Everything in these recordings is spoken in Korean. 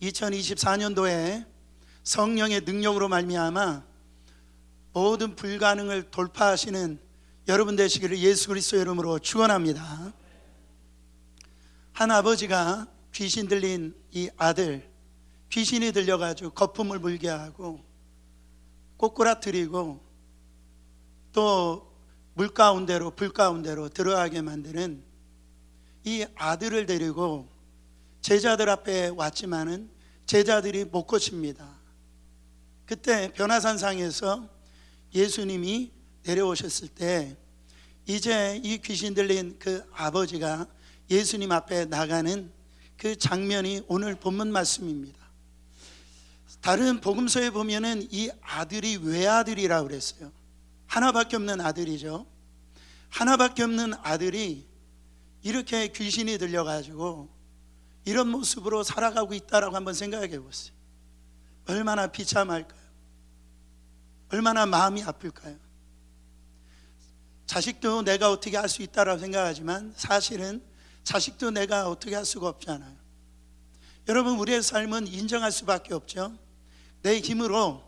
2024년도에 성령의 능력으로 말미암아 모든 불가능을 돌파하시는 여러분 되시기를 예수 그리스도의 이름으로 축원합니다. 한 아버지가 귀신 들린 이 아들, 귀신이 들려가지고 거품을 불게 하고 꼬꾸라뜨리고 또 물 가운데로 불 가운데로 들어가게 만드는 이 아들을 데리고 제자들 앞에 왔지만은 제자들이 못 고칩니다. 그때 변화산상에서 예수님이 내려오셨을 때 이제 이 귀신 들린 그 아버지가 예수님 앞에 나가는 그 장면이 오늘 본문 말씀입니다. 다른 복음서에 보면은 이 아들이 외아들이라고 그랬어요. 하나밖에 없는 아들이죠. 하나밖에 없는 아들이 이렇게 귀신이 들려가지고 이런 모습으로 살아가고 있다라고 한번 생각해 보세요. 얼마나 비참할까요? 얼마나 마음이 아플까요? 자식도 내가 어떻게 할 수 있다라고 생각하지만 사실은 자식도 내가 어떻게 할 수가 없잖아요. 여러분, 우리의 삶은 인정할 수밖에 없죠. 내 힘으로,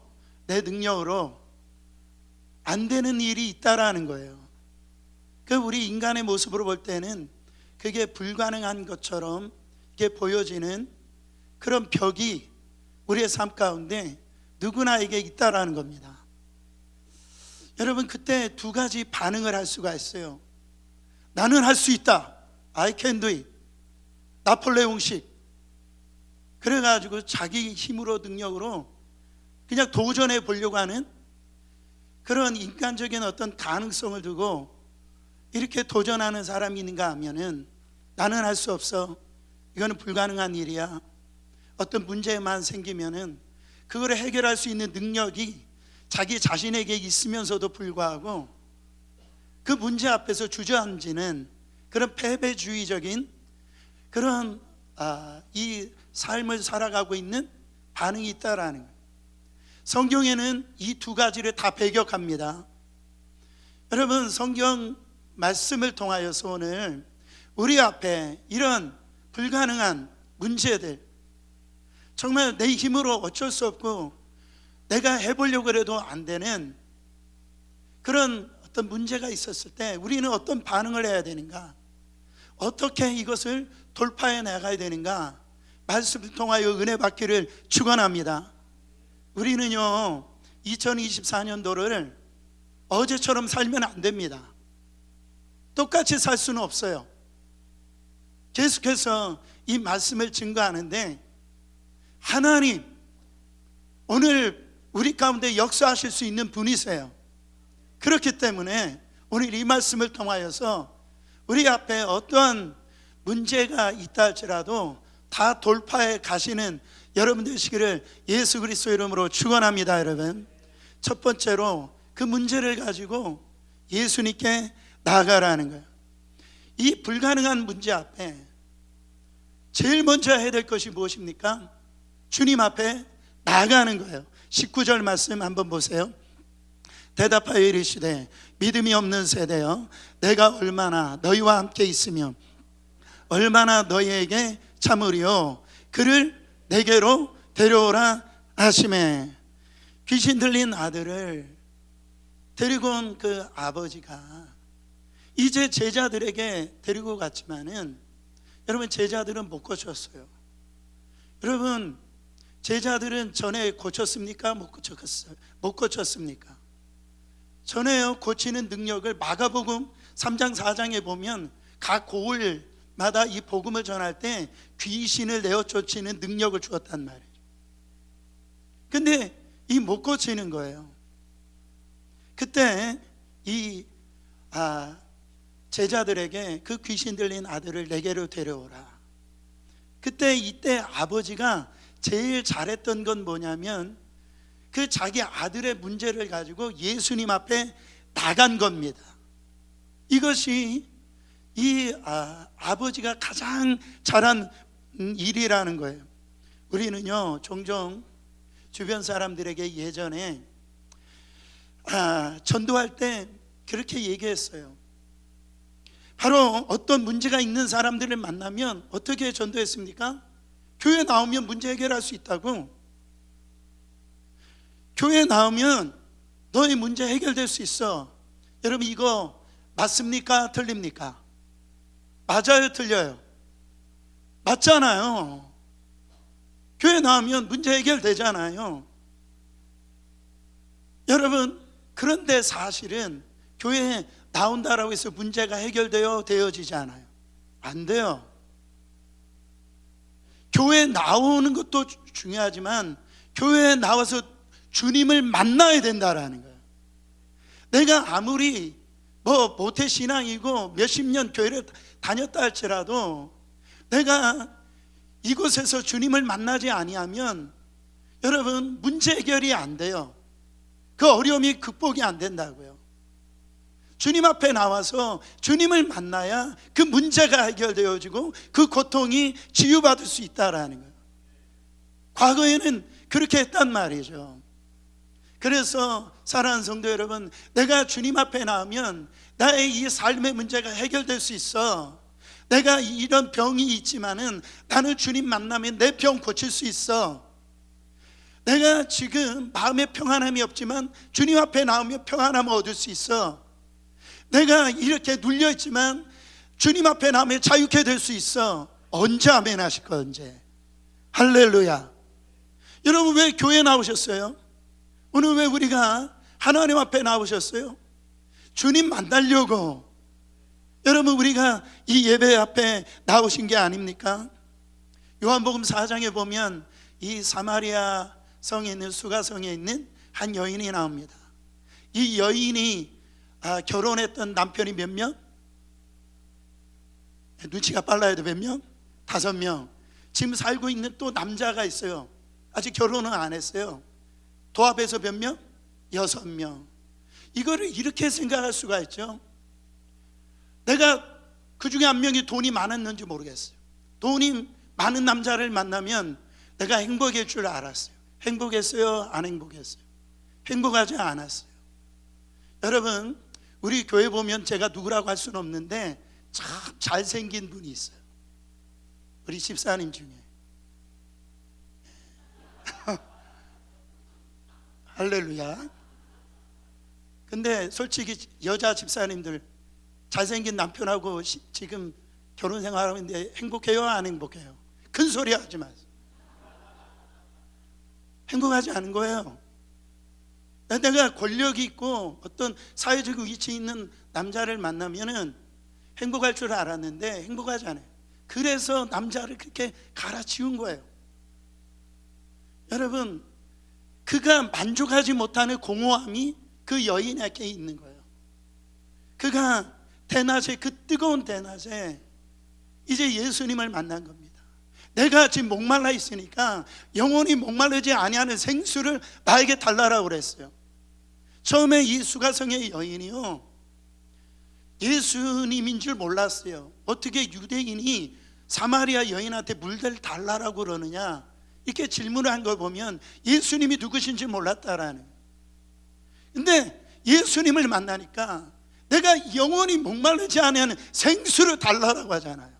내 능력으로 안 되는 일이 있다라는 거예요. 그 우리 인간의 모습으로 볼 때는 그게 불가능한 것처럼 이게 보여지는 그런 벽이 우리의 삶 가운데 누구나에게 있다라는 겁니다. 여러분, 그때 두 가지 반응을 할 수가 있어요. 나는 할 수 있다, I can do it, 나폴레옹식. 그래가지고 자기 힘으로 능력으로 그냥 도전해 보려고 하는 그런 인간적인 어떤 가능성을 두고 이렇게 도전하는 사람이 있는가 하면은 나는 할 수 없어, 이거는 불가능한 일이야. 어떤 문제만 생기면은 그걸 해결할 수 있는 능력이 자기 자신에게 있으면서도 불구하고 그 문제 앞에서 주저앉는 그런 패배주의적인 그런 이 삶을 살아가고 있는 반응이 있다라는 거예요. 성경에는 이 두 가지를 다 배격합니다. 여러분, 성경 말씀을 통하여서 오늘 우리 앞에 이런 불가능한 문제들, 정말 내 힘으로 어쩔 수 없고 내가 해보려고 해도 안 되는 그런 어떤 문제가 있었을 때 우리는 어떤 반응을 해야 되는가, 어떻게 이것을 돌파해 나가야 되는가, 말씀을 통하여 은혜 받기를 축원합니다. 우리는요 2024년도를 어제처럼 살면 안 됩니다. 똑같이 살 수는 없어요. 계속해서 이 말씀을 증거하는데 하나님 오늘 우리 가운데 역사하실 수 있는 분이세요. 그렇기 때문에 오늘 이 말씀을 통하여서 우리 앞에 어떠한 문제가 있다 할지라도 다 돌파해 가시는 여러분 되시기를 예수 그리스도 이름으로 축원합니다. 여러분, 첫 번째로 그 문제를 가지고 예수님께 나아가라는 거예요. 이 불가능한 문제 앞에 제일 먼저 해야 될 것이 무엇입니까? 주님 앞에 나아가는 거예요. 19절 말씀 한번 보세요. 대답하여 이르시되 믿음이 없는 세대여, 내가 얼마나 너희와 함께 있으며 얼마나 너희에게 참으리요, 그를 내게로 데려오라 하시매. 귀신 들린 아들을 데리고 온 그 아버지가 이제 제자들에게 데리고 갔지만은 여러분, 제자들은 못 고쳤어요. 여러분, 제자들은 전에 고쳤습니까? 못 고쳤습니까? 전에요 고치는 능력을 마가복음 3장 4장에 보면 각 고을마다 이 복음을 전할 때 귀신을 내어 쫓는 능력을 주었단 말이에요. 근데 이 못 고치는 거예요. 그때 이 제자들에게 그 귀신 들린 아들을 내게로 데려오라. 이때 아버지가 제일 잘했던 건 뭐냐면 그 자기 아들의 문제를 가지고 예수님 앞에 나간 겁니다. 이것이 이 아버지가 가장 잘한 일이라는 거예요. 우리는요 종종 주변 사람들에게 예전에 전도할 때 그렇게 얘기했어요. 바로 어떤 문제가 있는 사람들을 만나면 어떻게 전도했습니까? 교회 나오면 문제 해결할 수 있다고. 교회 나오면 너의 문제 해결될 수 있어. 여러분, 이거 맞습니까? 틀립니까? 맞아요? 틀려요? 맞잖아요. 교회 나오면 문제 해결되잖아요. 여러분, 그런데 사실은 교회에 나온다라고 해서 문제가 되어지지 않아요. 안 돼요. 교회에 나오는 것도 중요하지만 교회에 나와서 주님을 만나야 된다라는 거예요. 내가 아무리 모태신앙이고 몇십 년 교회를 다녔다 할지라도 내가 이곳에서 주님을 만나지 아니하면 여러분, 문제 해결이 안 돼요. 그 어려움이 극복이 안 된다고요. 주님 앞에 나와서 주님을 만나야 그 문제가 해결되어지고 그 고통이 치유받을 수 있다라는 거예요. 과거에는 그렇게 했단 말이죠. 그래서 사랑하는 성도 여러분, 내가 주님 앞에 나오면 나의 이 삶의 문제가 해결될 수 있어. 내가 이런 병이 있지만은 나는 주님 만나면 내 병 고칠 수 있어. 내가 지금 마음에 평안함이 없지만 주님 앞에 나오면 평안함을 얻을 수 있어. 내가 이렇게 눌려있지만 주님 앞에 나오면 자유케 될 수 있어. 언제 아멘 하실 거예요? 언제? 할렐루야. 여러분, 왜 교회 나오셨어요? 오늘 왜 우리가 하나님 앞에 나오셨어요? 주님 만나려고. 여러분, 우리가 이 예배 앞에 나오신 게 아닙니까? 요한복음 4장에 보면 이 사마리아 성에 있는 수가성에 있는 한 여인이 나옵니다. 이 여인이 결혼했던 남편이 몇 명? 눈치가 빨라야 돼. 몇 명? 5명. 지금 살고 있는 또 남자가 있어요. 아직 결혼은 안 했어요. 도합해서 몇 명? 6명. 이거를 이렇게 생각할 수가 있죠. 내가 그 중에 한 명이 돈이 많았는지 모르겠어요. 돈이 많은 남자를 만나면 내가 행복할 줄 알았어요. 행복했어요? 안 행복했어요? 행복하지 않았어요. 여러분, 우리 교회 보면 제가 누구라고 할 수는 없는데 참 잘생긴 분이 있어요. 우리 집사님 중에. 할렐루야. 근데 솔직히 여자 집사님들 잘생긴 남편하고 지금 결혼 생활하는데 행복해요? 안 행복해요? 큰 소리 하지 마세요. 행복하지 않은 거예요. 내가 권력이 있고 어떤 사회적 위치에 있는 남자를 만나면은 행복할 줄 알았는데 행복하지 않아요. 그래서 남자를 그렇게 갈아치운 거예요. 여러분, 그가 만족하지 못하는 공허함이 그 여인에게 있는 거예요. 그가 대낮에, 그 뜨거운 대낮에 이제 예수님을 만난 겁니다. 내가 지금 목말라 있으니까 영원히 목마르지 아니하는 생수를 나에게 달라라고 그랬어요. 처음에 이 수가성의 여인이요, 예수님인 줄 몰랐어요. 어떻게 유대인이 사마리아 여인한테 물을 달라라고 그러느냐, 이렇게 질문을 한 걸 보면 예수님이 누구신지 몰랐다라는. 근데 예수님을 만나니까 내가 영원히 목마르지 아니하는 생수를 달라라고 하잖아요.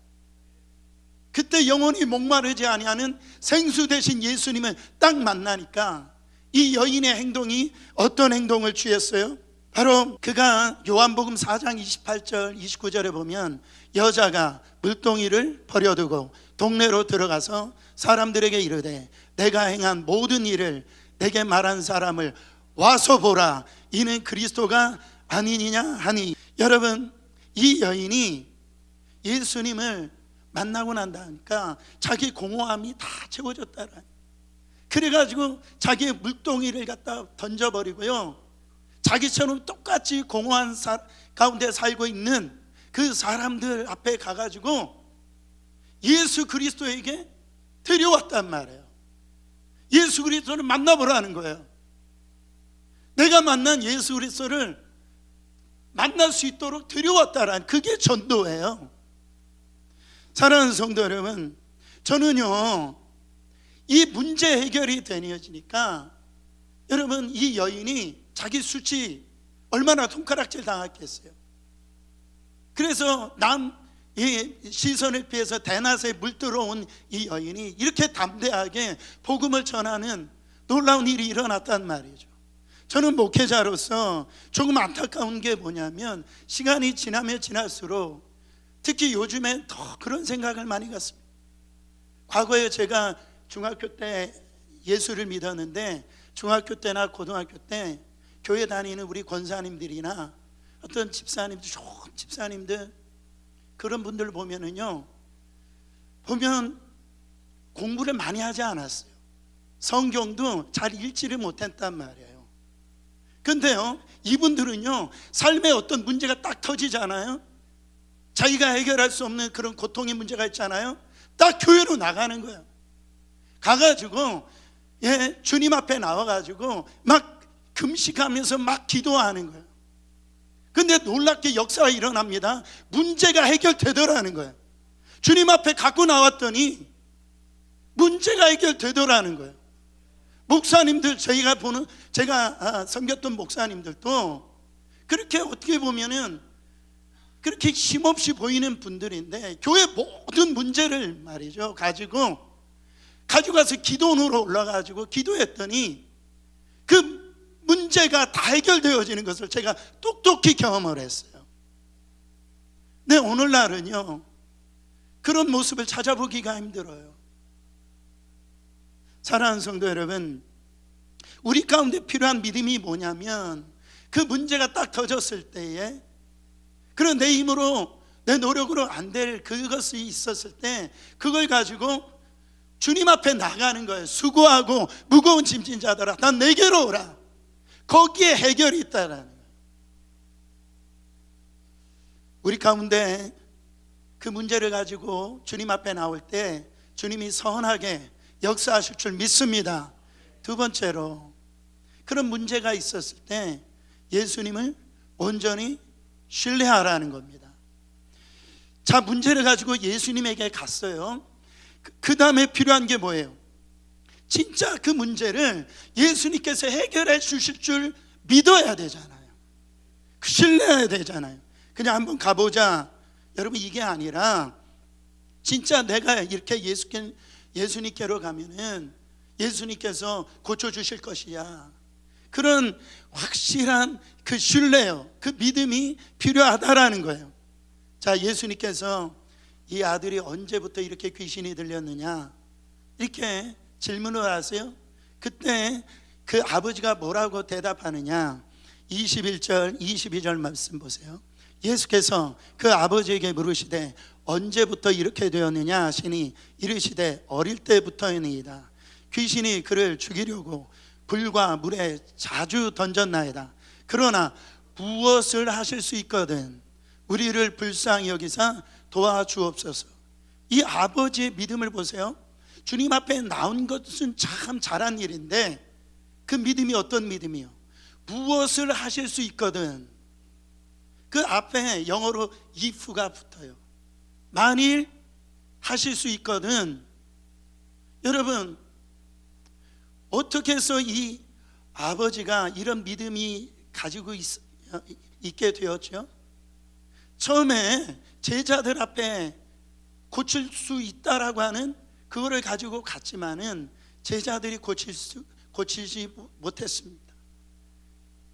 그때 영원히 목마르지 아니하는 생수 대신 예수님을 딱 만나니까 이 여인의 행동이 어떤 행동을 취했어요? 바로 그가 요한복음 4장 28절 29절에 보면 여자가 물동이를 버려두고 동네로 들어가서 사람들에게 이르되 내가 행한 모든 일을 내게 말한 사람을 와서 보라, 이는 그리스도가 아니니냐 하니. 여러분, 이 여인이 예수님을 만나고 난다니까 자기 공허함이 다 채워졌다라. 그래가지고 자기의 물동이를 갖다 던져버리고요, 자기처럼 똑같이 공허한 가운데 살고 있는 그 사람들 앞에 가가지고 예수 그리스도에게 데려왔단 말이에요. 예수 그리스도를 만나보라는 거예요. 내가 만난 예수 그리스도를 만날 수 있도록 데려왔다라는, 그게 전도예요. 사랑하는 성도 여러분, 저는요, 이 문제 해결이 되어지니까 여러분, 이 여인이 자기 수치 얼마나 손가락질 당했겠어요. 그래서 이 시선을 피해서 대낮에 물들어온 이 여인이 이렇게 담대하게 복음을 전하는 놀라운 일이 일어났단 말이죠. 저는 목회자로서 조금 안타까운 게 뭐냐면 시간이 지나면 지날수록 특히 요즘에 더 그런 생각을 많이 갖습니다. 과거에 제가 중학교 때 예수를 믿었는데 중학교 때나 고등학교 때 교회 다니는 우리 권사님들이나 어떤 집사님들, 좋은 집사님들, 그런 분들 보면 공부를 많이 하지 않았어요. 성경도 잘 읽지를 못했단 말이에요. 근데요, 이분들은요, 삶에 어떤 문제가 딱 터지잖아요. 자기가 해결할 수 없는 그런 고통의 문제가 있잖아요. 딱 교회로 나가는 거예요. 가가지고 주님 앞에 나와가지고 막 금식하면서 막 기도하는 거예요. 근데 놀랍게 역사가 일어납니다. 문제가 해결되더라는 거예요. 주님 앞에 갖고 나왔더니 문제가 해결되더라는 거예요. 목사님들, 제가 섬겼던 목사님들도 그렇게 어떻게 보면은 그렇게 힘없이 보이는 분들인데 교회 모든 문제를 말이죠 가지고 가서 기도원으로 올라가지고 기도했더니 그 문제가 다 해결되어지는 것을 제가 똑똑히 경험을 했어요. 근데 오늘날은요, 그런 모습을 찾아보기가 힘들어요. 사랑하는 성도 여러분, 우리 가운데 필요한 믿음이 뭐냐면 그 문제가 딱 터졌을 때에 그런 내 힘으로 내 노력으로 안 될 그것이 있었을 때 그걸 가지고 주님 앞에 나가는 거예요. 수고하고 무거운 짐진 자들아, 난 내게로 오라. 거기에 해결이 있다라는 거예요. 우리 가운데 그 문제를 가지고 주님 앞에 나올 때 주님이 선하게 역사하실 줄 믿습니다. 두 번째로, 그런 문제가 있었을 때 예수님을 온전히 신뢰하라는 겁니다. 자, 문제를 가지고 예수님에게 갔어요. 그 다음에 필요한 게 뭐예요? 진짜 그 문제를 예수님께서 해결해 주실 줄 믿어야 되잖아요. 신뢰해야 되잖아요. 그냥 한번 가보자, 여러분, 이게 아니라 진짜 내가 이렇게 예수님께로 가면은 예수님께서 고쳐주실 것이야, 그런 확실한 그 신뢰요, 그 믿음이 필요하다라는 거예요. 자, 예수님께서 이 아들이 언제부터 이렇게 귀신이 들렸느냐 이렇게 질문을 하세요. 그때 그 아버지가 뭐라고 대답하느냐, 21절 22절 말씀 보세요. 예수께서 그 아버지에게 물으시되 언제부터 이렇게 되었느냐 하시니 이르시되 어릴 때부터이니이다. 귀신이 그를 죽이려고 불과 물에 자주 던졌나이다. 그러나 무엇을 하실 수 있거든 우리를 불쌍히 여기사 도와주옵소서. 이 아버지의 믿음을 보세요. 주님 앞에 나온 것은 참 잘한 일인데 그 믿음이 어떤 믿음이요? 무엇을 하실 수 있거든. 그 앞에 영어로 if가 붙어요. 만일 하실 수 있거든. 여러분, 어떻게 해서 이 아버지가 이런 믿음이 가지고 있게 되었죠? 처음에 제자들 앞에 고칠 수 있다라고 하는 그거를 가지고 갔지만은 제자들이 고치지 못했습니다.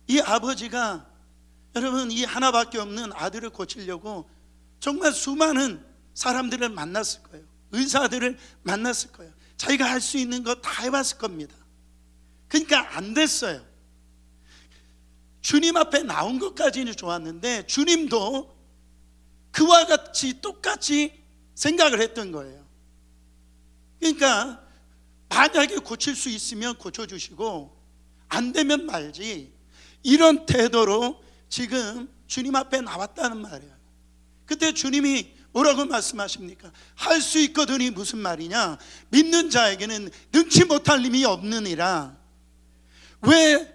이 아버지가, 여러분, 이 하나밖에 없는 아들을 고치려고 정말 수많은 사람들을 만났을 거예요. 의사들을 만났을 거예요. 자기가 할 수 있는 거 다 해봤을 겁니다. 그러니까 안 됐어요. 주님 앞에 나온 것까지는 좋았는데 주님도 그와 같이 똑같이 생각을 했던 거예요. 그러니까 만약에 고칠 수 있으면 고쳐주시고 안 되면 말지, 이런 태도로 지금 주님 앞에 나왔다는 말이에요. 그때 주님이 뭐라고 말씀하십니까? 할 수 있거든이 무슨 말이냐? 믿는 자에게는 능치 못할 힘이 없느니라. 왜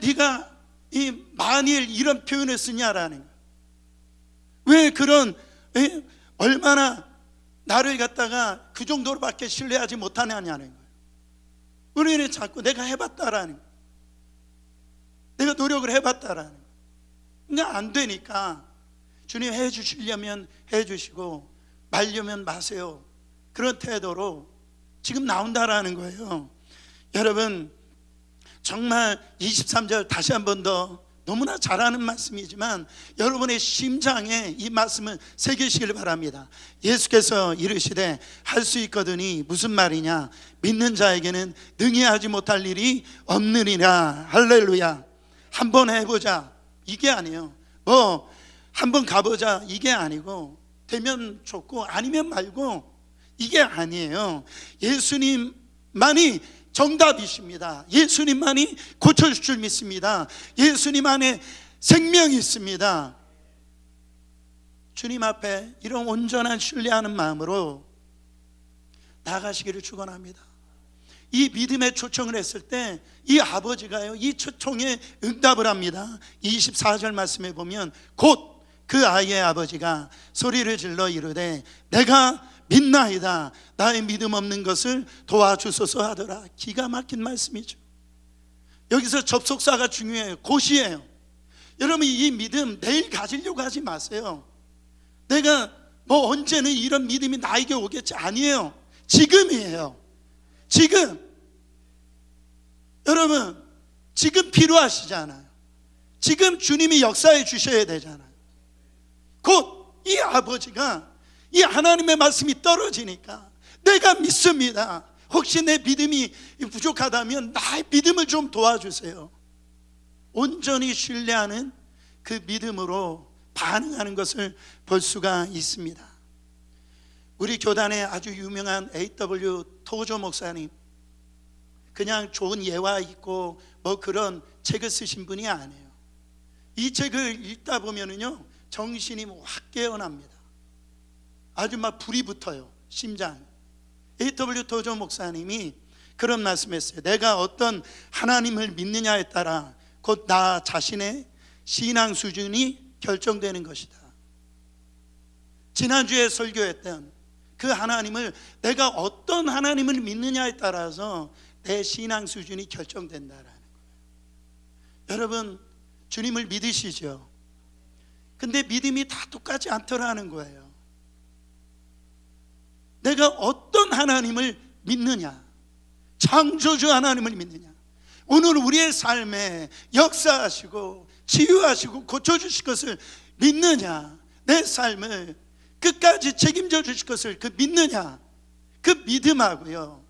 네가 이 만일 이런 표현을 쓰냐라는 거예요. 왜 그런 얼마나 나를 갖다가 그 정도로밖에 신뢰하지 못하냐는 거예요. 우리는 자꾸 내가 해봤다라는 거예요. 내가 노력을 해봤다라는 거예요. 그러니까 안 되니까 주님 해 주시려면 해 주시고 말려면 마세요. 그런 태도로 지금 나온다라는 거예요. 여러분, 정말 23절 다시 한 번 더, 너무나 잘 아는 말씀이지만 여러분의 심장에 이 말씀을 새기시길 바랍니다. 예수께서 이르시되 할 수 있거든이 무슨 말이냐? 믿는 자에게는 능히 하지 못할 일이 없느니라. 할렐루야. 한번 해보자 이게 아니에요. 한번 가보자 이게 아니고, 되면 좋고 아니면 말고 이게 아니에요. 예수님만이 정답이십니다. 예수님만이 고쳐줄 줄 믿습니다. 예수님 안에 생명이 있습니다. 주님 앞에 이런 온전한 신뢰하는 마음으로 나가시기를 축원합니다. 이 믿음의 초청을 했을 때 이 아버지가요, 이 초청에 응답을 합니다. 24절 말씀에 보면 곧 그 아이의 아버지가 소리를 질러 이르되 내가 믿나이다. 나의 믿음 없는 것을 도와주소서 하더라. 기가 막힌 말씀이죠. 여기서 접속사가 중요해요. 곧이에요. 여러분, 이 믿음 내일 가지려고 하지 마세요. 내가 언제는 이런 믿음이 나에게 오겠지, 아니에요. 지금이에요. 지금. 여러분, 지금 필요하시잖아요. 지금 주님이 역사해 주셔야 되잖아요. 곧 이 아버지가 이 하나님의 말씀이 떨어지니까 내가 믿습니다. 혹시 내 믿음이 부족하다면 나의 믿음을 좀 도와주세요. 온전히 신뢰하는 그 믿음으로 반응하는 것을 볼 수가 있습니다. 우리 교단의 아주 유명한 A.W. 토조 목사님, 그냥 좋은 예화 있고 그런 책을 쓰신 분이 아니에요. 이 책을 읽다 보면은요, 정신이 확 깨어납니다. 아주 막 불이 붙어요, 심장. A.W. 토조 목사님이 그런 말씀했어요. 내가 어떤 하나님을 믿느냐에 따라 곧 나 자신의 신앙 수준이 결정되는 것이다. 지난주에 설교했던 그 하나님을, 내가 어떤 하나님을 믿느냐에 따라서 내 신앙 수준이 결정된다라는 거예요. 여러분, 주님을 믿으시죠? 근데 믿음이 다 똑같지 않더라는 거예요. 내가 어떤 하나님을 믿느냐, 창조주 하나님을 믿느냐, 오늘 우리의 삶에 역사하시고 치유하시고 고쳐주실 것을 믿느냐, 내 삶을 끝까지 책임져 주실 것을 믿느냐, 그 믿음하고요.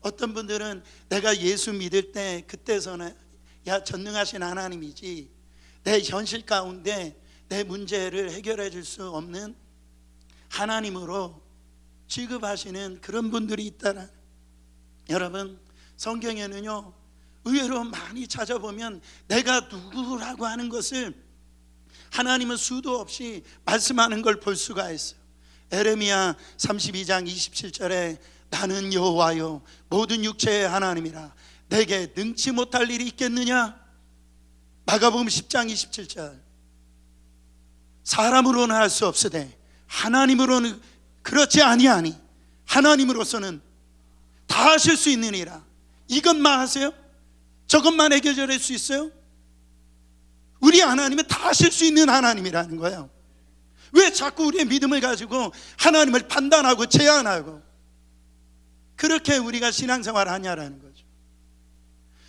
어떤 분들은 내가 예수 믿을 때 그때서는 전능하신 하나님이지 내 현실 가운데 내 문제를 해결해 줄 수 없는 하나님으로 취급하시는 그런 분들이 있다라. 여러분, 성경에는요, 의외로 많이 찾아보면 내가 누구라고 하는 것을 하나님은 수도 없이 말씀하는 걸 볼 수가 있어요. 에레미야 32장 27절에 나는 여호와요 모든 육체의 하나님이라 내게 능치 못할 일이 있겠느냐. 마가복음 10장 27절 사람으로는 할 수 없으되 하나님으로는 그렇지 아니하니 하나님으로서는 다 하실 수 있느니라. 이것만 하세요? 저것만 해결할 수 있어요? 우리 하나님은 다 하실 수 있는 하나님이라는 거예요. 왜 자꾸 우리의 믿음을 가지고 하나님을 판단하고 제한하고 그렇게 우리가 신앙생활을 하냐라는 거죠.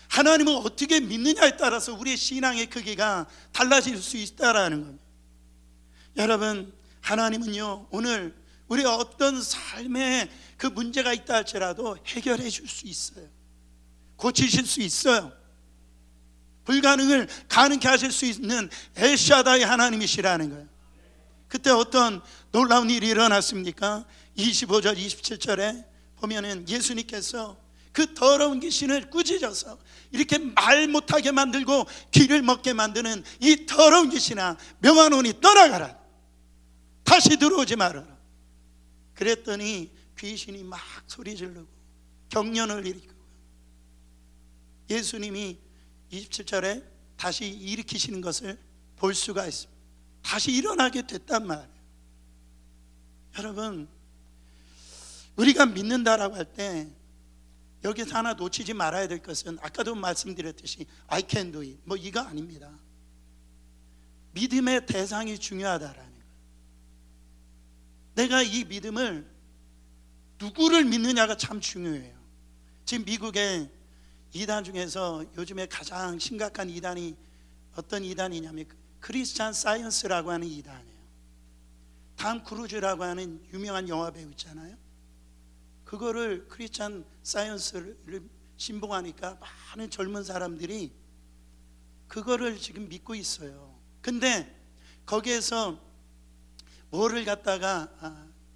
하나님을 어떻게 믿느냐에 따라서 우리의 신앙의 크기가 달라질 수 있다라는 겁니다. 여러분, 하나님은요, 오늘 우리 어떤 삶에 그 문제가 있다 할지라도 해결해 줄 수 있어요. 고치실 수 있어요. 불가능을 가능케 하실 수 있는 엘샤다이 하나님이시라는 거예요. 그때 어떤 놀라운 일이 일어났습니까? 25절 27절에 보면은 예수님께서 그 더러운 귀신을 꾸짖어서 이렇게 말 못하게 만들고 귀를 먹게 만드는 이 더러운 귀신아, 명하노니 떠나가라, 다시 들어오지 말아라. 그랬더니 귀신이 막 소리 지르고 경련을 일으키고 예수님이 27절에 다시 일으키시는 것을 볼 수가 있습니다. 다시 일어나게 됐단 말이에요. 여러분, 우리가 믿는다라고 할 때 여기서 하나 놓치지 말아야 될 것은 아까도 말씀드렸듯이 I can do it 이거 아닙니다. 믿음의 대상이 중요하다라는 거예요. 내가 이 믿음을 누구를 믿느냐가 참 중요해요. 지금 미국의 이단 중에서 요즘에 가장 심각한 이단이 어떤 이단이냐면 크리스찬 사이언스라고 하는 이단이에요. 탐 크루즈라고 하는 유명한 영화 배우 있잖아요. 그거를 크리스찬 사이언스를 신봉하니까 많은 젊은 사람들이 그거를 지금 믿고 있어요. 근데 거기에서 뭐를 갖다가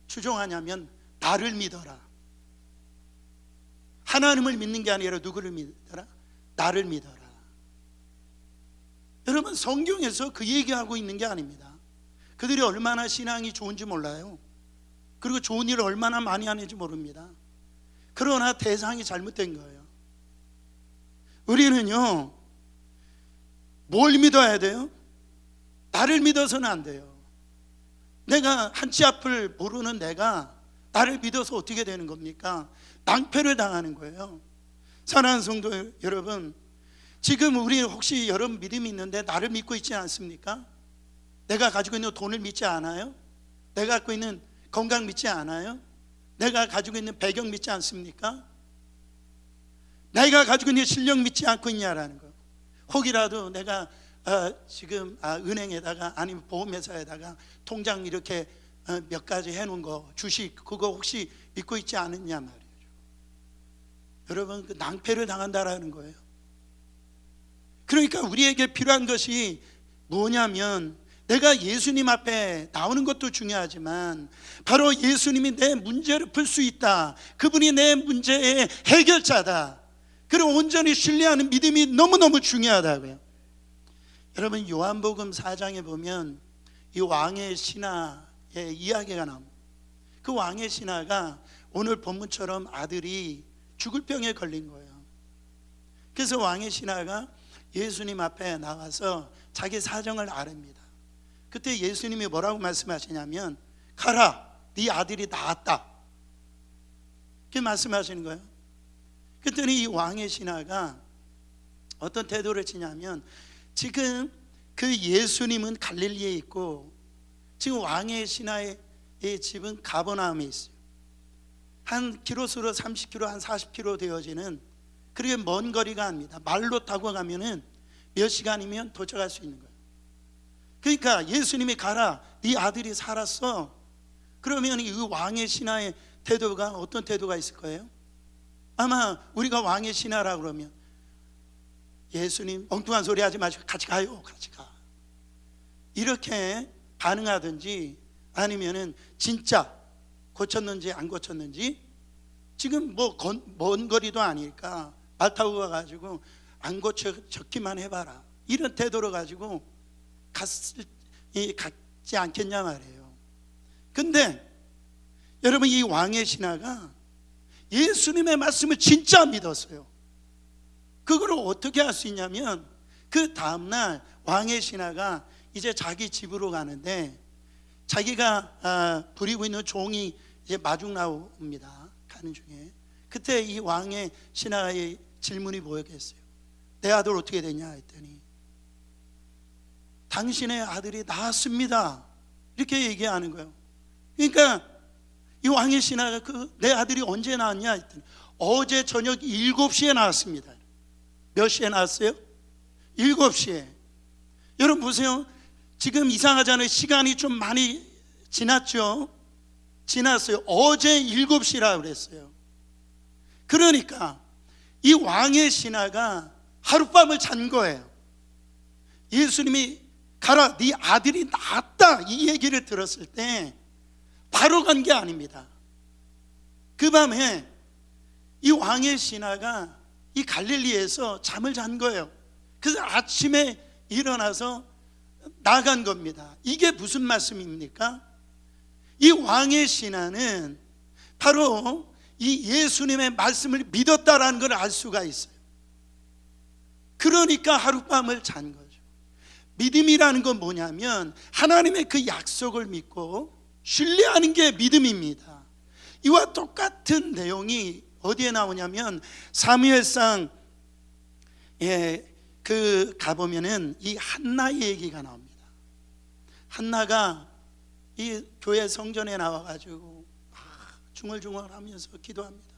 추종하냐면 나를 믿어라. 하나님을 믿는 게 아니라 누구를 믿어라? 나를 믿어라. 여러분, 성경에서 그 얘기하고 있는 게 아닙니다. 그들이 얼마나 신앙이 좋은지 몰라요. 그리고 좋은 일을 얼마나 많이 하는지 모릅니다. 그러나 대상이 잘못된 거예요. 우리는요, 뭘 믿어야 돼요? 나를 믿어서는 안 돼요. 내가 한치 앞을 모르는 내가 나를 믿어서 어떻게 되는 겁니까? 낭패를 당하는 거예요. 사랑하는 성도 여러분, 지금 우리 혹시 여러분 믿음이 있는데 나를 믿고 있지 않습니까? 내가 가지고 있는 돈을 믿지 않아요? 내가 갖고 있는 건강 믿지 않아요? 내가 가지고 있는 배경 믿지 않습니까? 내가 가지고 있는 실력 믿지 않고 있냐라는 거. 혹이라도 내가 지금 은행에다가 아니면 보험회사에다가 통장 이렇게 몇 가지 해놓은 거, 주식 그거 혹시 믿고 있지 않느냐 말이에요. 여러분, 그 낭패를 당한다라는 거예요. 그러니까 우리에게 필요한 것이 뭐냐면, 내가 예수님 앞에 나오는 것도 중요하지만 바로 예수님이 내 문제를 풀 수 있다, 그분이 내 문제의 해결자다, 그리고 온전히 신뢰하는 믿음이 너무너무 중요하다고요. 여러분, 요한복음 4장에 보면 이 왕의 신하의 이야기가 나옵니다. 그 왕의 신하가 오늘 본문처럼 아들이 죽을 병에 걸린 거예요. 그래서 왕의 신하가 예수님 앞에 나와서 자기 사정을 아릅니다. 그때 예수님이 뭐라고 말씀하시냐면, 가라, 네 아들이 나았다, 그렇게 말씀하시는 거예요. 그랬더니 이 왕의 신하가 어떤 태도를 지냐면, 지금 그 예수님은 갈릴리에 있고 지금 왕의 신하의 집은 가버나움에 있어요. 한 키로수로 30km, 한 40km 되어지는 그렇게 먼 거리가 아닙니다. 말로 타고 가면은 몇 시간이면 도착할 수 있는 거예요. 그러니까 예수님이 가라, 네 아들이 살았어. 그러면 이 왕의 신하의 태도가 어떤 태도가 있을 거예요? 아마 우리가 왕의 신하라 그러면, 예수님 엉뚱한 소리 하지 마시고 같이 가요, 같이 가, 이렇게 반응하든지, 아니면은 진짜 고쳤는지 안 고쳤는지, 지금 뭐 먼 거리도 아니니까 말 타고 가가지고 안 고쳐졌기만 해봐라, 이런 태도로 가지고 갔지 않겠냐 말이에요. 근데 여러분, 이 왕의 신하가 예수님의 말씀을 진짜 믿었어요. 그걸 어떻게 할 수 있냐면, 그 다음날 왕의 신하가 이제 자기 집으로 가는데, 자기가 부리고 있는 종이 이제 마중 나옵니다. 가는 중에 그때 이 왕의 신하의 질문이 뭐였겠어요? 내 아들 어떻게 되냐 했더니, 당신의 아들이 나았습니다, 이렇게 얘기하는 거예요. 그러니까 이 왕의 신하가 내 아들이 언제 나왔냐 했더니, 어제 저녁 7시에 나왔습니다. 몇 시에 나왔어요? 7시에. 여러분 보세요. 지금 이상하잖아요. 시간이 좀 많이 지났죠? 지났어요. 어제 7시라 그랬어요. 그러니까 이 왕의 신하가 하룻밤을 잔 거예요. 예수님이 가라, 네 아들이 나았다, 이 얘기를 들었을 때 바로 간 게 아닙니다. 그 밤에 이 왕의 신하가 이 갈릴리에서 잠을 잔 거예요. 그래서 아침에 일어나서 나간 겁니다. 이게 무슨 말씀입니까? 이 왕의 신하는 바로 이 예수님의 말씀을 믿었다라는 걸 알 수가 있어요. 그러니까 하룻밤을 잔 거죠. 믿음이라는 건 뭐냐면, 하나님의 그 약속을 믿고 신뢰하는 게 믿음입니다. 이와 똑같은 내용이 어디에 나오냐면, 사무엘상 가보면은 이 한나의 얘기가 나옵니다. 한나가 이 교회 성전에 나와가지고 중얼중얼하면서 기도합니다.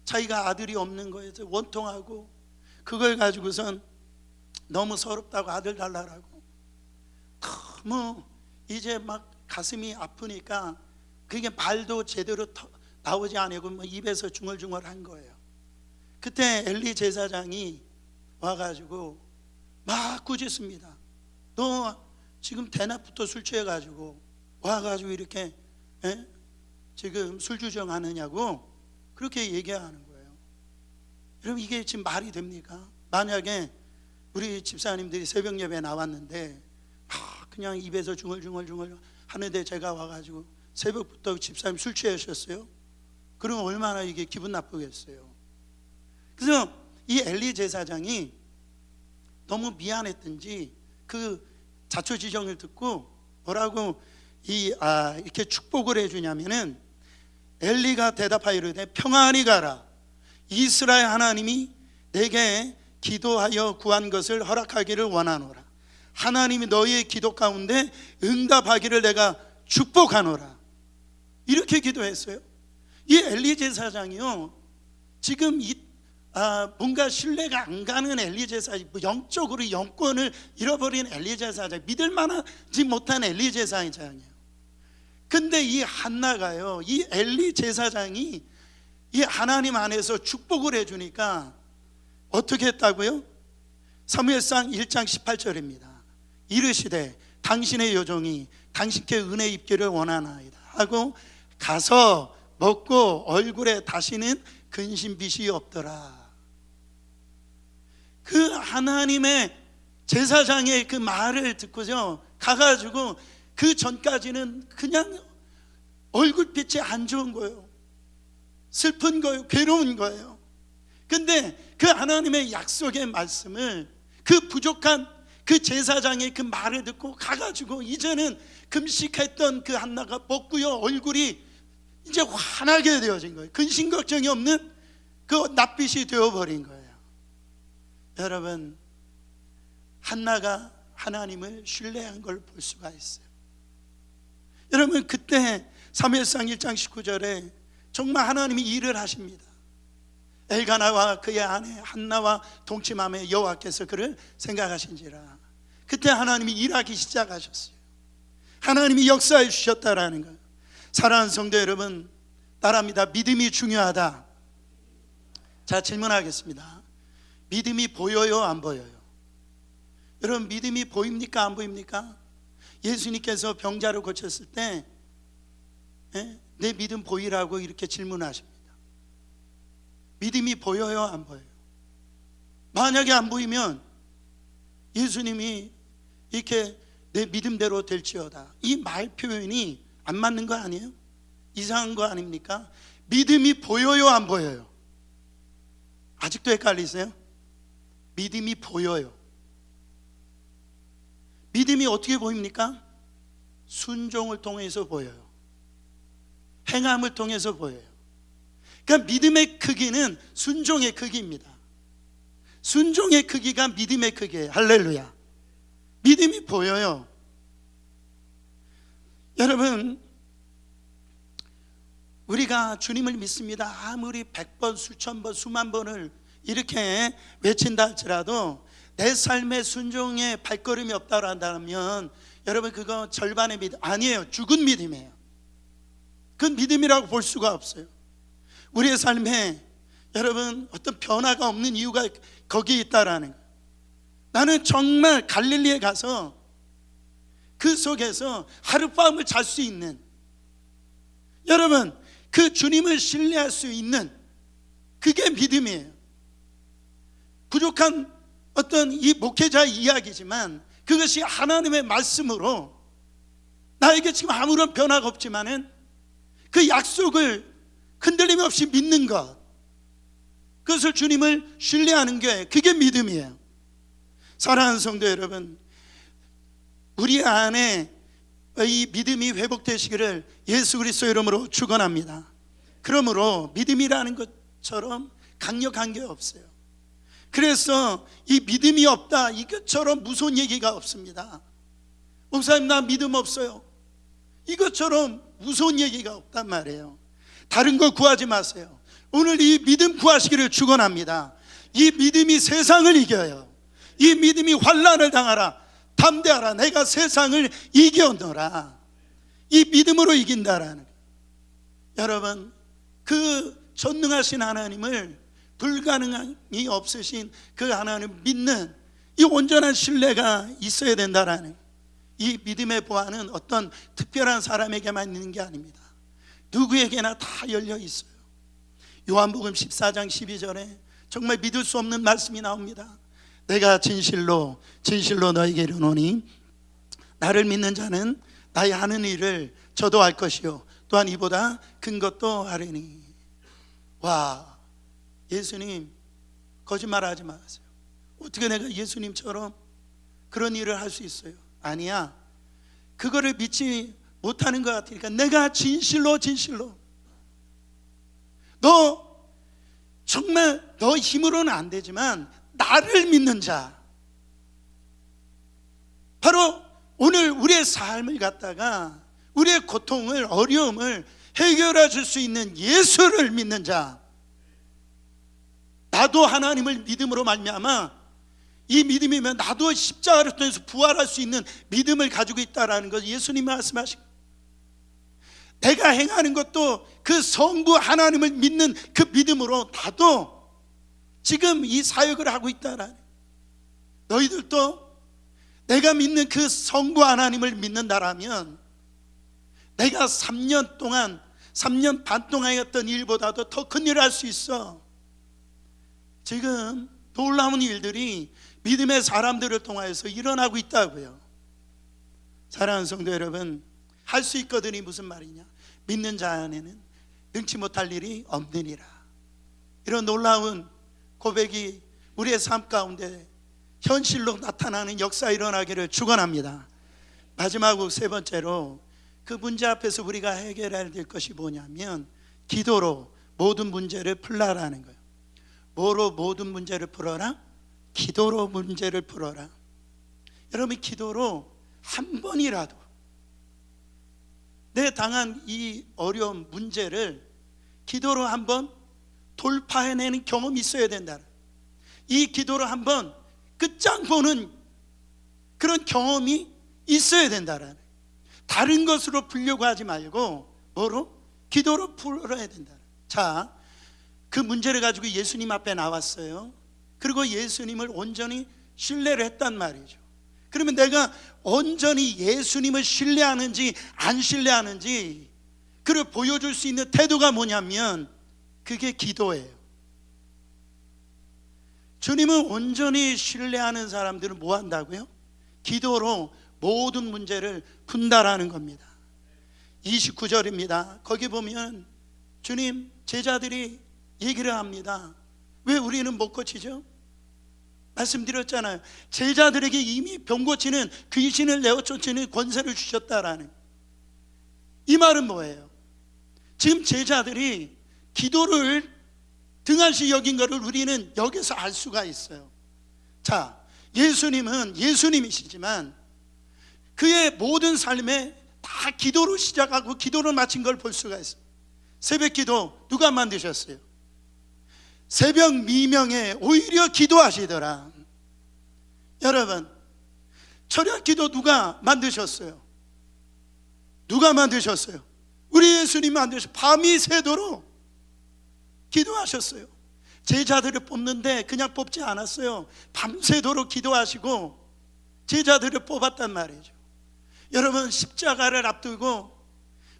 자기가 아들이 없는 거에서 원통하고 그걸 가지고선 너무 서럽다고 아들 달라고 너무 이제 막 가슴이 아프니까 그게 말도 제대로 나오지 않고 뭐 입에서 중얼중얼한 거예요. 그때 엘리 제사장이 와가지고 막 꾸짖습니다. 너 지금 대낮부터 술 취해가지고 와가지고 이렇게 지금 술 주정하느냐고 그렇게 얘기하는 거예요. 여러분 이게 지금 말이 됩니까? 만약에 우리 집사님들이 새벽 예배에 나왔는데 그냥 입에서 중얼중얼 하는데 제가 와가지고 새벽부터 집사님 술 취하셨어요? 그러면 얼마나 이게 기분 나쁘겠어요. 그래서 이 엘리 제사장이 너무 미안했든지 그 자초지종을 듣고 뭐라고 이렇게 축복을 해주냐면은 엘리가 대답하여 이르되 평안히 가라. 이스라엘 하나님이 내게 기도하여 구한 것을 허락하기를 원하노라. 하나님이 너희의 기도 가운데 응답하기를 내가 축복하노라. 이렇게 기도했어요. 이 엘리 제사장이요, 지금 뭔가 신뢰가 안 가는 엘리 제사장, 영적으로 영권을 잃어버린 엘리 제사장, 믿을 만하지 못한 엘리 제사장이에요. 근데 이 한나가요, 이 엘리 제사장이 이 하나님 안에서 축복을 해주니까 어떻게 했다고요? 사무엘상 1장 18절입니다. 이르시되 당신의 여종이 당신께 은혜 입기를 원하나이다 하고 가서 먹고 얼굴에 다시는 근심빛이 없더라. 그 하나님의 제사장의 그 말을 듣고서 가가지고 그 전까지는 그냥 얼굴빛이 안 좋은 거예요. 슬픈 거예요. 괴로운 거예요. 근데 그 하나님의 약속의 말씀을 그 부족한 그 제사장의 그 말을 듣고 가가지고 이제는 금식했던 그 한나가 먹고요, 얼굴이 이제 환하게 되어진 거예요. 근심 걱정이 없는 그 낯빛이 되어버린 거예요. 여러분, 한나가 하나님을 신뢰한 걸 볼 수가 있어요. 여러분, 그때 사무엘상 1장 19절에 정말 하나님이 일을 하십니다. 엘가나와 그의 아내 한나와 동침함에 여호와께서 그를 생각하신지라. 그때 하나님이 일하기 시작하셨어요. 하나님이 역사해 주셨다라는 거예요. 사랑하는 성도 여러분, 따라합니다. 믿음이 중요하다. 자, 질문하겠습니다. 믿음이 보여요, 안 보여요? 여러분, 믿음이 보입니까, 안 보입니까? 예수님께서 병자를 고쳤을 때 내 믿음 보이라고 이렇게 질문하십니다. 믿음이 보여요, 안 보여요? 만약에 안 보이면 예수님이 이렇게 내 믿음대로 될지어다, 이 말 표현이 안 맞는 거 아니에요? 이상한 거 아닙니까? 믿음이 보여요, 안 보여요? 아직도 헷갈리세요? 믿음이 보여요. 믿음이 어떻게 보입니까? 순종을 통해서 보여요. 행함을 통해서 보여요. 그러니까 믿음의 크기는 순종의 크기입니다. 순종의 크기가 믿음의 크기예요. 할렐루야. 믿음이 보여요. 여러분, 우리가 주님을 믿습니다 아무리 100번, 수천 번, 수만 번을 이렇게 외친다 할지라도 내 삶의 순종의 발걸음이 없다고 한다면 여러분, 그거 절반의 믿음 아니에요. 죽은 믿음이에요. 그건 믿음이라고 볼 수가 없어요. 우리의 삶에 여러분 어떤 변화가 없는 이유가 거기에 있다라는 거예요. 나는 정말 갈릴리에 가서 그 속에서 하룻밤을 잘 수 있는, 여러분 그 주님을 신뢰할 수 있는, 그게 믿음이에요. 부족한 어떤 이 목회자의 이야기지만 그것이 하나님의 말씀으로 나에게 지금 아무런 변화가 없지만은 그 약속을 흔들림 없이 믿는 것, 그것을 주님을 신뢰하는 게 그게 믿음이에요. 사랑하는 성도 여러분, 우리 안에 이 믿음이 회복되시기를 예수 그리스도 이름으로 축원합니다. 그러므로 믿음이라는 것처럼 강력한 게 없어요. 그래서 이 믿음이 없다, 이것처럼 무서운 얘기가 없습니다. 목사님 나 믿음 없어요. 이것처럼 무서운 얘기가 없단 말이에요. 다른 거 구하지 마세요. 오늘 이 믿음 구하시기를 축원합니다. 이 믿음이 세상을 이겨요. 이 믿음이 환난을 당하라. 담대하라. 내가 세상을 이겨노라. 이 믿음으로 이긴다라는 거예요. 여러분, 그 전능하신 하나님을, 불가능함이 없으신 그 하나님을 믿는 이 온전한 신뢰가 있어야 된다라는, 이 믿음의 보안은 어떤 특별한 사람에게만 있는 게 아닙니다. 누구에게나 다 열려 있어요. 요한복음 14장 12절에 정말 믿을 수 없는 말씀이 나옵니다. 내가 진실로 진실로 너에게 이르노니 나를 믿는 자는 나의 하는 일을 저도 할 것이요 또한 이보다 큰 것도 하리니. 와, 예수님 거짓말하지 마세요. 어떻게 내가 예수님처럼 그런 일을 할 수 있어요? 아니야. 그거를 믿지 못하는 것 같으니까 내가 진실로 너 정말 너 힘으로는 안 되지만 나를 믿는 자, 바로 오늘 우리의 삶을 갖다가 우리의 고통을, 어려움을 해결해 줄 수 있는 예수를 믿는 자, 나도 하나님을 믿음으로 말미암아 이 믿음이면 나도 십자가를 통해서 부활할 수 있는 믿음을 가지고 있다라는 것 예수님이 말씀하신 거예요. 내가 행하는 것도 그 성부 하나님을 믿는 그 믿음으로 나도 지금 이 사역을 하고 있다라는, 너희들도 내가 믿는 그 성부 하나님을 믿는다라면 내가 3년 동안 3년 반 동안 했던 일보다도 더 큰 일을 할 수 있어. 지금 놀라운 일들이 믿음의 사람들을 통하여서 일어나고 있다고요. 사랑하는 성도 여러분, 할 수 있거든이 무슨 말이냐? 믿는 자 안에는 능치 못할 일이 없느니라. 이런 놀라운 고백이 우리의 삶 가운데 현실로 나타나는 역사 일어나기를 축원합니다. 마지막으로 세 번째로 그 문제 앞에서 우리가 해결해야 될 것이 뭐냐면 기도로 모든 문제를 풀라라는 거예요. 뭐로 모든 문제를 풀어라? 기도로 문제를 풀어라. 여러분, 기도로 한 번이라도 내 당한 이 어려운 문제를 기도로 한번 돌파해내는 경험이 있어야 된다. 이 기도로 한번 끝장 보는 그런 경험이 있어야 된다라는, 다른 것으로 풀려고 하지 말고 뭐로? 기도로 풀어야 된다. 자, 그 문제를 가지고 예수님 앞에 나왔어요. 그리고 예수님을 온전히 신뢰를 했단 말이죠. 그러면 내가 온전히 예수님을 신뢰하는지 안 신뢰하는지 그를 보여줄 수 있는 태도가 뭐냐면 그게 기도예요. 주님을 온전히 신뢰하는 사람들은 뭐 한다고요? 기도로 모든 문제를 푼다라는 겁니다. 29절입니다. 거기 보면 주님, 제자들이 얘기를 합니다. 왜 우리는 못 고치죠? 말씀드렸잖아요. 제자들에게 이미 병 고치는, 귀신을 내어 쫓는 권세를 주셨다라는, 이 말은 뭐예요? 지금 제자들이 기도를 등한시 여긴 것을 우리는 여기서 알 수가 있어요. 자, 예수님은 예수님이시지만 그의 모든 삶에 다 기도로 시작하고 기도로 마친 걸 볼 수가 있어요. 새벽 기도 누가 만드셨어요? 새벽 미명에 오히려 기도하시더라. 여러분, 철야 기도 누가 만드셨어요? 누가 만드셨어요? 우리 예수님이 만드셨어요. 밤이 새도록 기도하셨어요. 제자들을 뽑는데 그냥 뽑지 않았어요. 밤새도록 기도하시고 제자들을 뽑았단 말이죠. 여러분, 십자가를 앞두고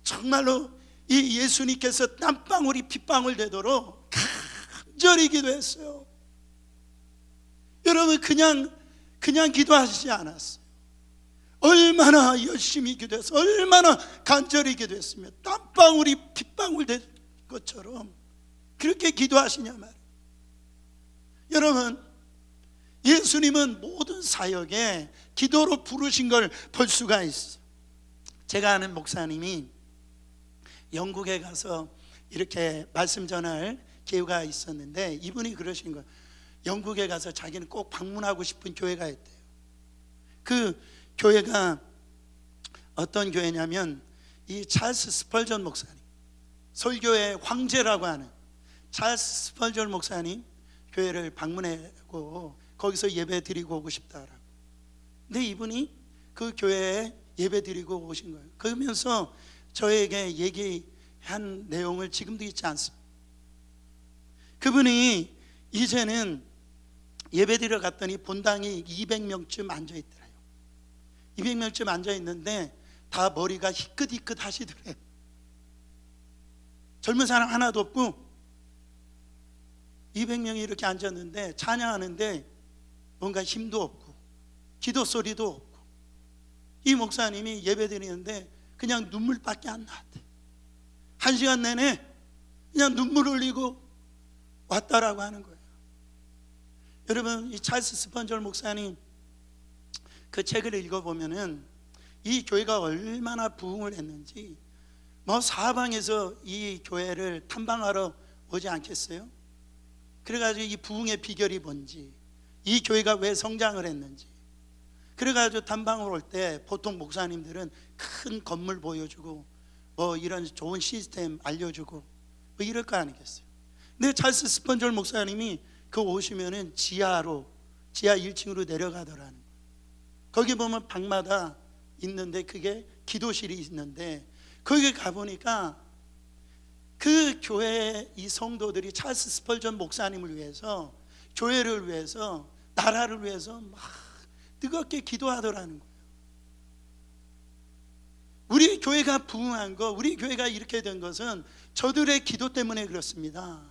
정말로 이 예수님께서 땀방울이 핏방울 되도록 간절히 기도했어요. 여러분, 그냥 기도하시지 않았어요. 얼마나 열심히 기도했어요. 얼마나 간절히 기도했으면 땀방울이 핏방울 된 것처럼 그렇게 기도하시냐 말이에요. 여러분, 예수님은 모든 사역에 기도로 부르신 걸 볼 수가 있어요. 제가 아는 목사님이 영국에 가서 이렇게 말씀 전할 기회가 있었는데 이분이 그러신 거예요. 영국에 가서 자기는 꼭 방문하고 싶은 교회가 있대요. 그 교회가 어떤 교회냐면 이 찰스 스펄전 목사님, 설교의 황제라고 하는 찰스 스펄전 목사님 교회를 방문하고 거기서 예배 드리고 오고 싶다라고. 근데 이분이 그 교회에 예배 드리고 오신 거예요. 그러면서 저에게 얘기한 내용을 지금도 잊지 않습니다. 그분이 이제는 예배 드리러 갔더니 본당이 200명쯤 앉아있더래요. 200명쯤 앉아있는데 다 머리가 희끗희끗 하시더래요. 젊은 사람 하나도 없고 200명이 이렇게 앉았는데 찬양하는데 뭔가 힘도 없고 기도 소리도 없고, 이 목사님이 예배 드리는데 그냥 눈물밖에 안 나왔대. 1시간 내내 그냥 눈물 흘리고 왔다라고 하는 거예요. 여러분, 이 찰스 스펀절 목사님 그 책을 읽어보면은 이 교회가 얼마나 부흥을 했는지, 뭐 사방에서 이 교회를 탐방하러 오지 않겠어요? 그래가지고 이 부흥의 비결이 뭔지, 이 교회가 왜 성장을 했는지, 그래가지고 탐방을 올 때 보통 목사님들은 큰 건물 보여주고 뭐 이런 좋은 시스템 알려주고 뭐 이럴 거 아니겠어요? 근데 찰스 스펀절 목사님이 그 오시면은 지하 1층으로 내려가더라는 거예요. 거기 보면 방마다 있는데 그게 기도실이 있는데, 거기 가보니까 그 교회 이 성도들이 찰스 스펄전 목사님을 위해서, 교회를 위해서, 나라를 위해서 막 뜨겁게 기도하더라는 거예요. 우리 교회가 부흥한 거, 우리 교회가 이렇게 된 것은 저들의 기도 때문에 그렇습니다.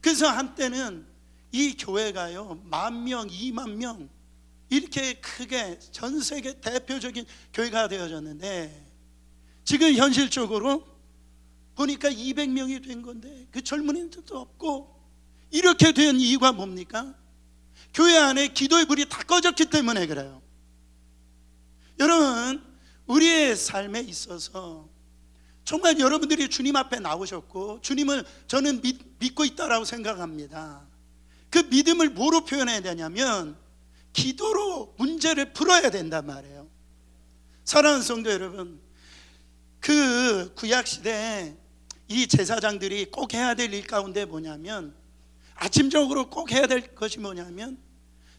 그래서 한때는 이 교회가요 10,000명, 20,000명 이렇게 크게 전 세계 대표적인 교회가 되어졌는데, 지금 현실적으로 보니까 200명이 된 건데 그 젊은이들도 없고, 이렇게 된 이유가 뭡니까? 교회 안에 기도의 불이 다 꺼졌기 때문에 그래요. 여러분, 우리의 삶에 있어서 정말 여러분들이 주님 앞에 나오셨고 주님을 저는 믿고 있다라고 생각합니다. 그 믿음을 뭐로 표현해야 되냐면 기도로 문제를 풀어야 된단 말이에요. 사랑하는 성도 여러분, 그 구약시대에 이 제사장들이 꼭 해야 될 일 가운데 뭐냐면, 아침적으로 꼭 해야 될 것이 뭐냐면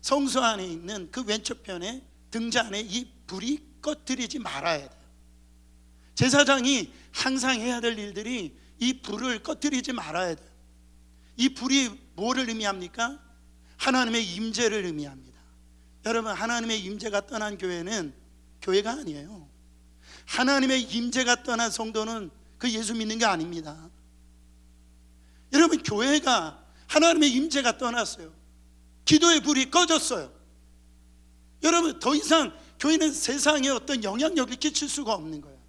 성소 안에 있는 그 왼쪽편에 등잔에 이 불이 꺼뜨리지 말아야 돼요. 제사장이 항상 해야 될 일들이 이 불을 꺼뜨리지 말아야 돼요. 이 불이 뭐를 의미합니까? 하나님의 임재를 의미합니다. 여러분, 하나님의 임재가 떠난 교회는 교회가 아니에요. 하나님의 임재가 떠난 성도는 그 예수 믿는 게 아닙니다. 여러분, 교회가 하나님의 임재가 떠났어요. 기도의 불이 꺼졌어요. 여러분, 더 이상 교회는 세상에 어떤 영향력을 끼칠 수가 없는 거예요.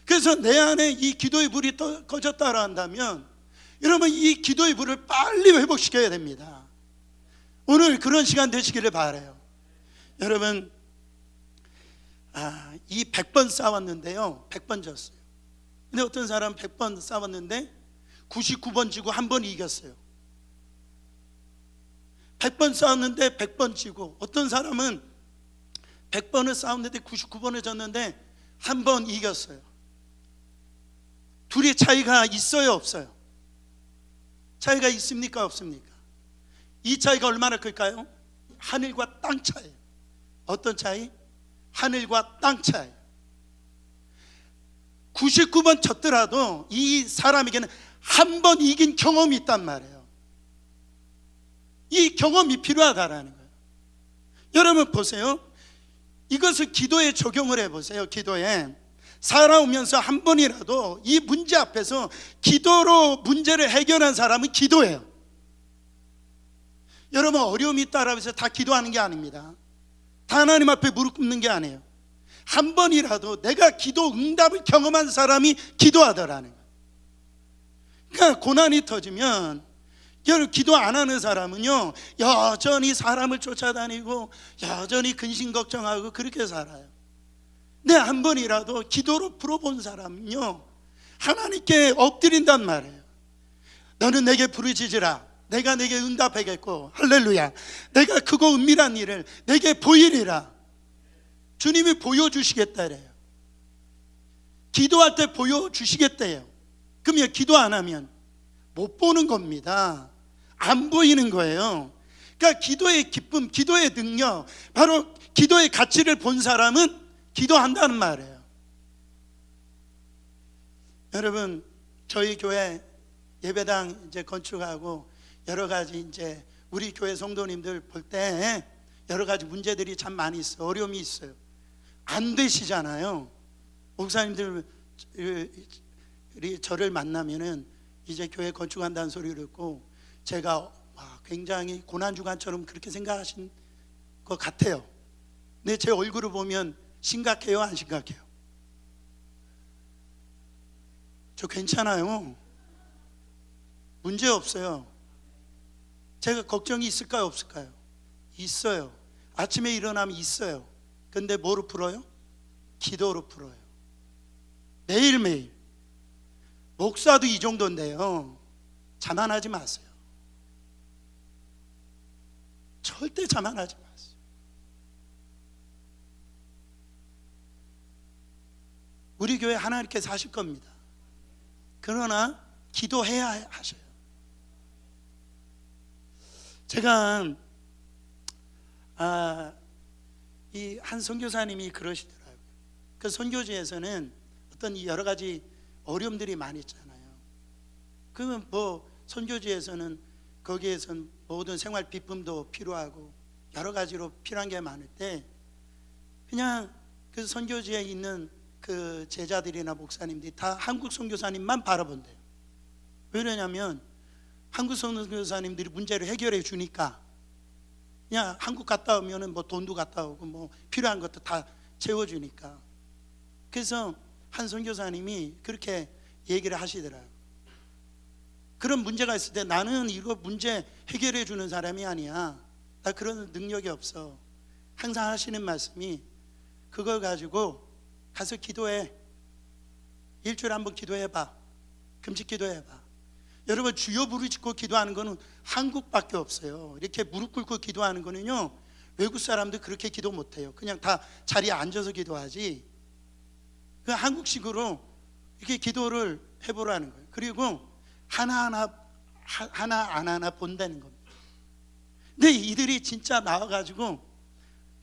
그래서 내 안에 이 기도의 불이 꺼졌다라 한다면 여러분, 이 기도의 불을 빨리 회복시켜야 됩니다. 오늘 그런 시간 되시기를 바라요. 여러분, 이 100번 싸웠는데요 100번 졌어요. 근데 어떤 사람은 100번 싸웠는데 99번 지고 한 번 이겼어요. 100번 싸웠는데 100번 지고, 어떤 사람은 100번을 싸웠는데 99번을 졌는데 한 번 이겼어요. 둘이 차이가 있어요, 없어요? 차이가 있습니까, 없습니까? 이 차이가 얼마나 클까요? 하늘과 땅 차이예요. 어떤 차이? 하늘과 땅 차이. 99번 졌더라도 이 사람에게는 한 번 이긴 경험이 있단 말이에요. 이 경험이 필요하다라는 거예요. 여러분 보세요. 이것을 기도에 적용을 해보세요. 기도에 살아오면서 한 번이라도 이 문제 앞에서 기도로 문제를 해결한 사람은 기도예요. 여러분, 어려움이 있다라고 해서 다 기도하는 게 아닙니다. 다 하나님 앞에 무릎 꿇는 게 아니에요. 한 번이라도 내가 기도 응답을 경험한 사람이 기도하더라는 거예요. 그러니까 고난이 터지면, 여러분, 기도 안 하는 사람은요 여전히 사람을 쫓아다니고 여전히 근심 걱정하고 그렇게 살아요. 근데 한 번이라도 기도로 풀어본 사람은요 하나님께 엎드린단 말이에요. 너는 내게 부르짖으라, 내가 내게 응답하겠고, 할렐루야, 내가 크고 은밀한 일을 내게 보이리라. 주님이 보여주시겠다 그래요. 기도할 때 보여주시겠대요. 그러면 기도 안 하면 못 보는 겁니다. 안 보이는 거예요. 그러니까 기도의 기쁨, 기도의 능력, 바로 기도의 가치를 본 사람은 기도한다는 말이에요. 여러분, 저희 교회 예배당 이제 건축하고 여러 가지 이제 우리 교회 성도님들 볼 때 여러 가지 문제들이 참 많이 있어요. 어려움이 있어요. 안 되시잖아요. 목사님들이 저를 만나면은 이제 교회 건축한다는 소리를 듣고 제가 굉장히 고난주간처럼 그렇게 생각하신 것 같아요. 근데 제 얼굴을 보면 심각해요, 안 심각해요? 저 괜찮아요. 문제 없어요. 제가 걱정이 있을까요, 없을까요? 있어요. 아침에 일어나면 있어요. 근데 뭐로 풀어요? 기도로 풀어요. 매일매일. 목사도 이 정도인데요. 자만하지 마세요. 절대 자만하지 마세요. 우리 교회 하나님께 사실 겁니다. 그러나 기도해야 하셔요. 제가 이 한 선교사님이 그러시더라고요. 그 선교지에서는 어떤 여러 가지 어려움들이 많이 있잖아요. 그러면 뭐 선교지에서는 거기에선 모든 생활 비품도 필요하고 여러 가지로 필요한 게 많을 때 그냥 그 선교지에 있는 그 제자들이나 목사님들이 다 한국 선교사님만 바라본대요. 왜냐하면 한국 선교사님들이 문제를 해결해 주니까 그냥 한국 갔다 오면은 뭐 돈도 갔다 오고 뭐 필요한 것도 다 채워주니까. 그래서 한 선교사님이 그렇게 얘기를 하시더라고요. 그런 문제가 있을 때 나는 이거 문제 해결해 주는 사람이 아니야. 나 그런 능력이 없어. 항상 하시는 말씀이 그걸 가지고 가서 기도해. 일주일에 한 번 기도해봐. 금식 기도해봐. 여러분, 주여 부르짖고 기도하는 거는 한국밖에 없어요. 이렇게 무릎 꿇고 기도하는 거는요, 외국 사람들 그렇게 기도 못해요. 그냥 다 자리에 앉아서 기도하지. 그 한국식으로 이렇게 기도를 해보라는 거예요. 그리고 하나 안 하나 본다는 겁니다. 근데 이들이 진짜 나와가지고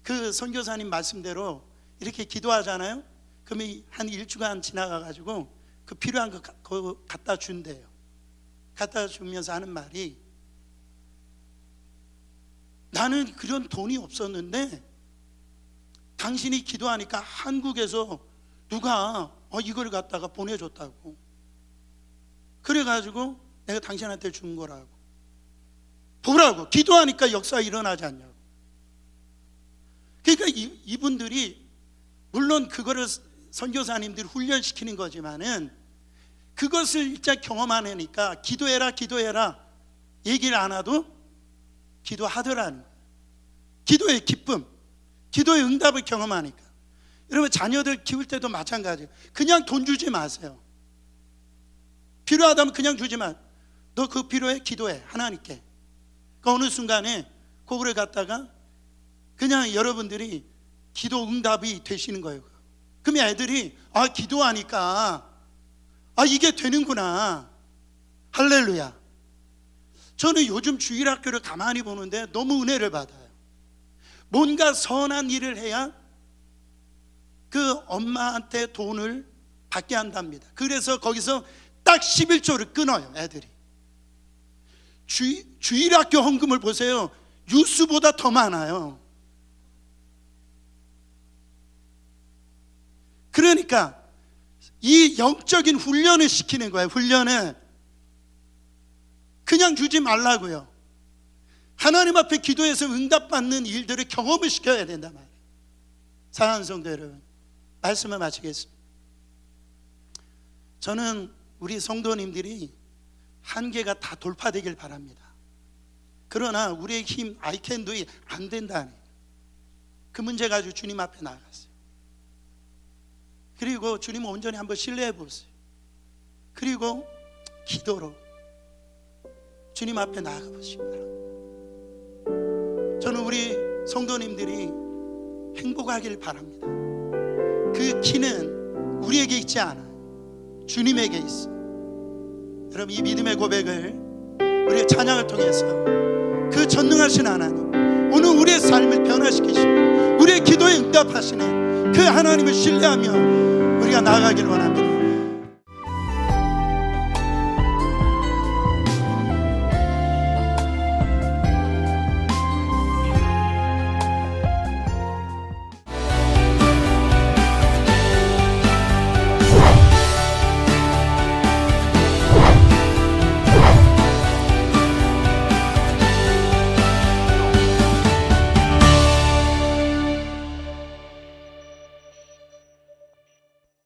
그 선교사님 말씀대로 이렇게 기도하잖아요. 그러면 한 일주간 지나가가지고 그 필요한 거 갖다 준대요. 갖다 주면서 하는 말이, 나는 그런 돈이 없었는데 당신이 기도하니까 한국에서 누가 이걸 갖다가 보내줬다고. 그래가지고 내가 당신한테 준 거라고. 보라고. 기도하니까 역사가 일어나지 않냐고. 그러니까 이분들이 물론 그거를 선교사님들이 훈련시키는 거지만은 그것을 일단 경험하니까 기도해라 기도해라 얘기를 안 하도 기도하더라는 거예요. 기도의 기쁨, 기도의 응답을 경험하니까. 여러분, 자녀들 키울 때도 마찬가지예요. 그냥 돈 주지 마세요. 필요하다면 그냥 주지 마. 너 그거 필요해? 기도해 하나님께. 그 어느 순간에 그거를 갖다가 그냥 여러분들이 기도 응답이 되시는 거예요. 그러면 애들이 기도하니까 이게 되는구나. 할렐루야. 저는 요즘 주일학교를 가만히 보는데 너무 은혜를 받아요. 뭔가 선한 일을 해야 그 엄마한테 돈을 받게 한답니다. 그래서 거기서 딱 11조를 끊어요, 애들이. 주일학교 헌금을 보세요. 뉴스보다 더 많아요. 그러니까 이 영적인 훈련을 시키는 거예요. 훈련을 그냥 주지 말라고요. 하나님 앞에 기도해서 응답받는 일들을 경험을 시켜야 된단 말이에요. 사랑하는 성도 여러분, 말씀을 마치겠습니다. 저는 우리 성도님들이 한계가 다 돌파되길 바랍니다. 그러나 우리의 힘, I can do it 안 된다니. 그 문제 가지고 주님 앞에 나아갔어요. 그리고 주님을 온전히 한번 신뢰해 보세요. 그리고 기도로 주님 앞에 나아가 보시기 바랍니다. 저는 우리 성도님들이 행복하길 바랍니다. 그 키는 우리에게 있지 않아요. 주님에게 있어요. 여러분, 이 믿음의 고백을 우리의 찬양을 통해서 그 전능하신 하나님, 오늘 우리의 삶을 변화시키시고 우리의 기도에 응답하시는 그 하나님을 신뢰하며 우리가 나아가길 원합니다.